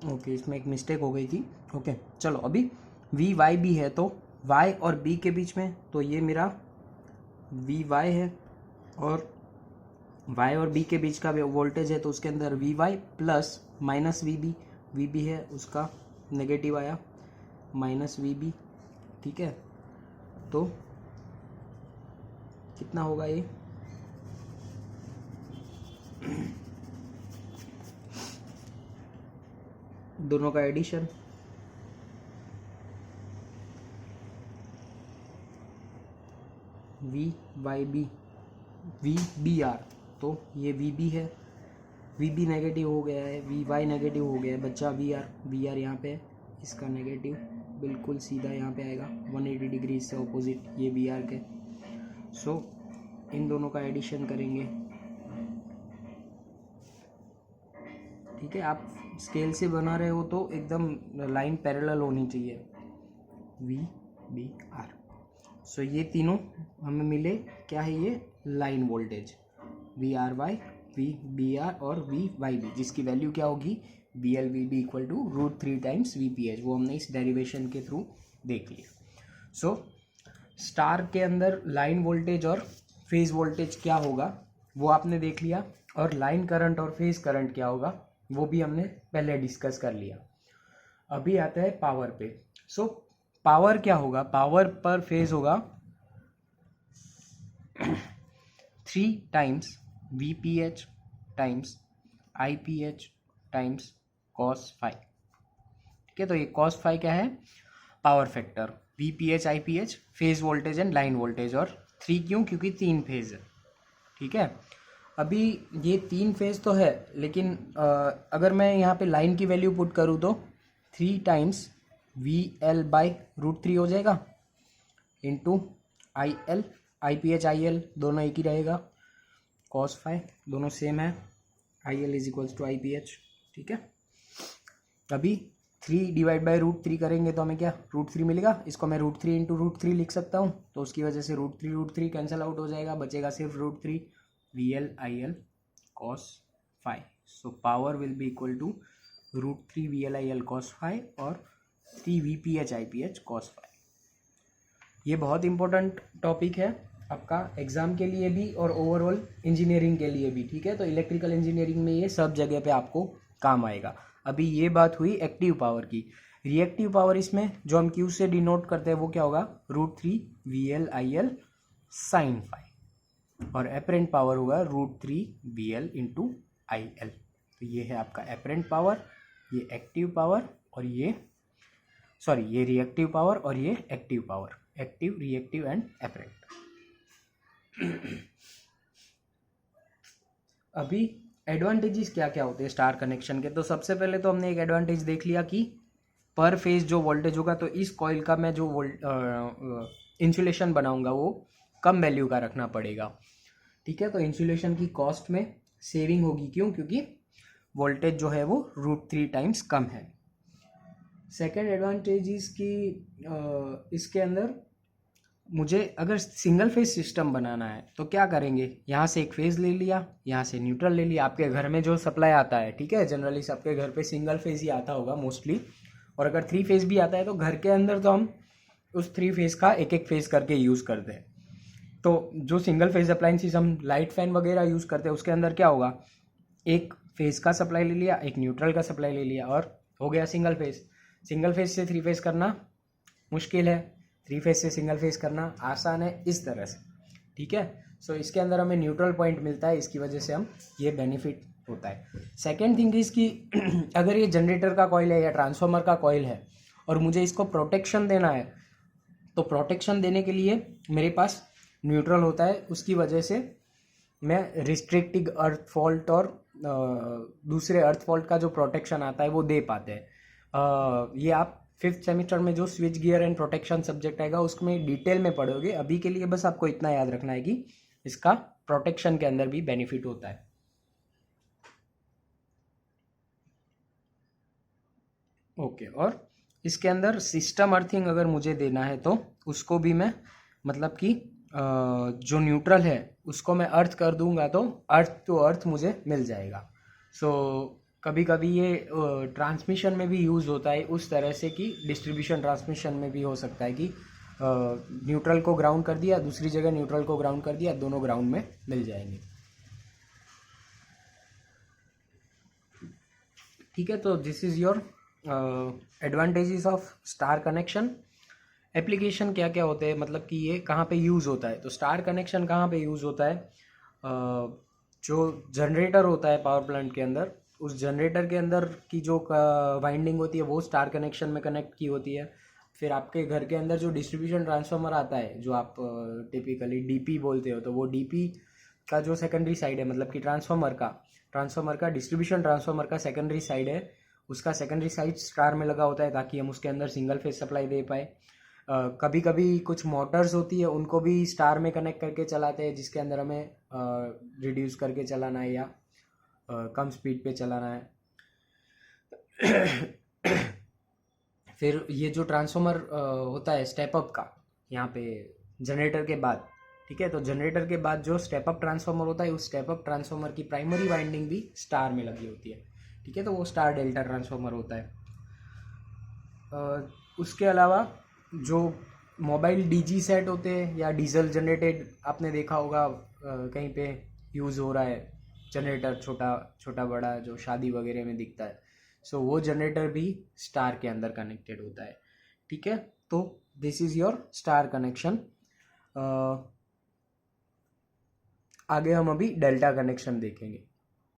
Okay, इसमें एक mistake हो गई थी। ओके चलो, अभी वी वाई भी है तो वाई और बी के बीच में, तो ये मेरा वी वाई है और वाई और बी के बीच का वोल्टेज है, तो उसके अंदर V Y plus minus V B है उसका नेगेटिव आया माइनस वी बी। ठीक है, तो कितना होगा ये? दोनों का addition, V Y B V B R, तो ये वी बी है, वी बी नेगेटिव हो गया है, वी वाई नेगेटिव हो गया है, बच्चा वी आर यहाँ पे है, इसका नेगेटिव बिल्कुल सीधा यहाँ पे आएगा 180 डिग्री से ऑपोजिट ये वी आर के। सो इन दोनों का एडिशन करेंगे। ठीक है, आप स्केल से बना रहे हो तो एकदम लाइन पैरेलल होनी चाहिए, वी बी आर। सो ये तीनों हमें मिले, क्या है ये? Line voltage, V R Y, V B R और वी वाई बी, जिसकी वैल्यू क्या होगी? V L V B equal to √3 times V P H. वो हमने इस डेरिवेशन के थ्रू देख लिया। सो स्टार के अंदर लाइन वोल्टेज और फेज वोल्टेज क्या होगा वो आपने देख लिया, और लाइन करंट और फेज करंट क्या होगा वो भी हमने पहले डिस्कस कर लिया। अभी आता है पावर पे। सो पावर क्या होगा? पावर पर फेज होगा 3 times V P H times I P H times cos phi. ठीक है, तो ये कॉस फाई क्या है? Power factor. V P H I P H phase voltage and line voltage, और 3 क्यों? क्योंकि 3 फेज है। ठीक है, अभी ये 3 फेज तो है, लेकिन अगर मैं यहाँ पे लाइन की वैल्यू पुट करूँ तो 3 टाइम्स वी एल बाई √3 हो जाएगा into I L, I P H I L दोनों एक ही रहेगा, कॉस फाई दोनों सेम है, I L is equals to I P H. ठीक है, अभी 3 डिवाइड बाई √3 करेंगे तो हमें क्या? √3 मिलेगा। इसको मैं √3 इंटू √3 लिख सकता हूँ, तो उसकी वजह से √3 कैंसिल आउट हो जाएगा, बचेगा सिर्फ √3 V L I L cos phi. So power will be equal to √3 V L I L cos phi और 3 V P H I P H cos phi. ये बहुत इंपॉर्टेंट टॉपिक है आपका एग्जाम के लिए भी और ओवरऑल इंजीनियरिंग के लिए भी। ठीक है, तो इलेक्ट्रिकल इंजीनियरिंग में ये सब जगह पे आपको काम आएगा। अभी ये बात हुई एक्टिव पावर की। रिएक्टिव पावर इसमें जो हम क्यू से डिनोट करते हैं वो क्या होगा? √3 V L I L sine phi, और एपरेंट पावर होगा √3 V L into I L. तो ये है आपका एपरेंट पावर, ये एक्टिव पावर, और ये ये रिएक्टिव पावर और ये active power, active, reactive and apparent. अभी एडवांटेजेस क्या क्या होते हैं स्टार कनेक्शन के? तो सबसे पहले तो हमने एक एडवांटेज देख लिया कि पर फेज जो वोल्टेज होगा, तो इस कॉइल का मैं जो इंसुलेशन बनाऊंगा वो कम वैल्यू का रखना पड़ेगा। ठीक है, तो इंसुलेशन की कॉस्ट में सेविंग होगी। क्यों? क्योंकि वोल्टेज जो है वो √3 टाइम्स कम है। सेकेंड एडवांटेज की इसके अंदर मुझे अगर सिंगल फेज सिस्टम बनाना है तो क्या करेंगे? यहाँ से एक फेज ले लिया, यहाँ से न्यूट्रल ले लिया। आपके घर में जो सप्लाई आता है, ठीक है, जनरली सबके घर पे सिंगल फेज ही आता होगा मोस्टली, और अगर 3 फेज भी आता है तो घर के अंदर तो हम उस 3 फेज का एक एक फेज करके यूज़ करते हैं। तो जो सिंगल फेज अप्लाइंसेस हम लाइट फैन वगैरह यूज़ करते हैं उसके अंदर क्या होगा? एक फेज का सप्लाई ले लिया, एक न्यूट्रल का सप्लाई ले लिया, और हो गया सिंगल फेज। सिंगल फेज से 3 फेज करना मुश्किल है, 3 फेज से सिंगल फेज करना आसान है, इस तरह से। ठीक है, सो इसके अंदर हमें न्यूट्रल पॉइंट मिलता है, इसकी वजह से हम ये बेनिफिट होता है। सेकेंड थिंग इज कि अगर ये जनरेटर का कॉइल है या ट्रांसफार्मर का कॉइल है और मुझे इसको प्रोटेक्शन देना है, तो प्रोटेक्शन देने के लिए मेरे पास न्यूट्रल होता है, उसकी वजह से मैं रिस्ट्रिक्टिंग अर्थ फॉल्ट और दूसरे अर्थ फॉल्ट का जो प्रोटेक्शन आता है वो दे पाते हैं। ये आप 5th सेमेस्टर में जो switch gear and protection subject आएगा उसमें डिटेल में पढ़ोगे। अभी के लिए बस आपको इतना याद रखना है कि इसका प्रोटेक्शन के अंदर भी बेनिफिट होता है। ओके, और इसके अंदर सिस्टम अर्थिंग अगर मुझे देना है तो उसको भी मैं मतलब कि जो न्यूट्रल है उसको मैं अर्थ कर दूंगा तो अर्थ टू अर्थ मुझे मिल जाएगा। सो कभी कभी ये ट्रांसमिशन में भी यूज़ होता है उस तरह से कि डिस्ट्रीब्यूशन ट्रांसमिशन में भी हो सकता है कि न्यूट्रल को ग्राउंड कर दिया, दूसरी जगह न्यूट्रल को ग्राउंड कर दिया, दोनों ग्राउंड में मिल जाएंगे। ठीक है, तो this is your advantages of star connection. Application क्या क्या होते हैं, मतलब कि ये कहाँ पे यूज़ होता है। तो स्टार कनेक्शन कहाँ पे यूज़ होता है, जो जनरेटर होता है पावर प्लांट के अंदर, उस जनरेटर के अंदर की जो वाइंडिंग होती है वो स्टार कनेक्शन में कनेक्ट की होती है। फिर आपके घर के अंदर जो डिस्ट्रीब्यूशन ट्रांसफार्मर आता है, जो आप टिपिकली डीपी बोलते हो, तो वो डीपी का जो सेकेंडरी साइड है, मतलब कि ट्रांसफार्मर का डिस्ट्रीब्यूशन ट्रांसफार्मर का सेकेंडरी साइड है, उसका सेकेंडरी साइड स्टार में लगा होता है ताकि हम उसके अंदर सिंगल फेज सप्लाई दे पाए। कभी कभी कुछ मोटर्स होती है उनको भी स्टार में कनेक्ट करके चलाते हैं, जिसके अंदर हमें रिड्यूस करके चलाना है या कम स्पीड पे चलाना है। फिर ये जो ट्रांसफार्मर होता है स्टेप अप का, यहाँ पे जनरेटर के बाद, ठीक है, तो जनरेटर के बाद जो स्टेप अप ट्रांसफार्मर होता है, उस स्टेप अप ट्रांसफार्मर की प्राइमरी वाइंडिंग भी स्टार में लगी होती है। ठीक है, तो वो स्टार डेल्टा ट्रांसफार्मर होता है। उसके अलावा जो मोबाइल डीजी सेट होते हैं या डीजल जनरेटेड, आपने देखा होगा कहीं पे यूज़ हो रहा है जनरेटर, छोटा छोटा बड़ा जो शादी वगैरह में दिखता है। सो वो जनरेटर भी स्टार के अंदर कनेक्टेड होता है। ठीक है, तो this is your star connection. आगे हम अभी डेल्टा कनेक्शन देखेंगे।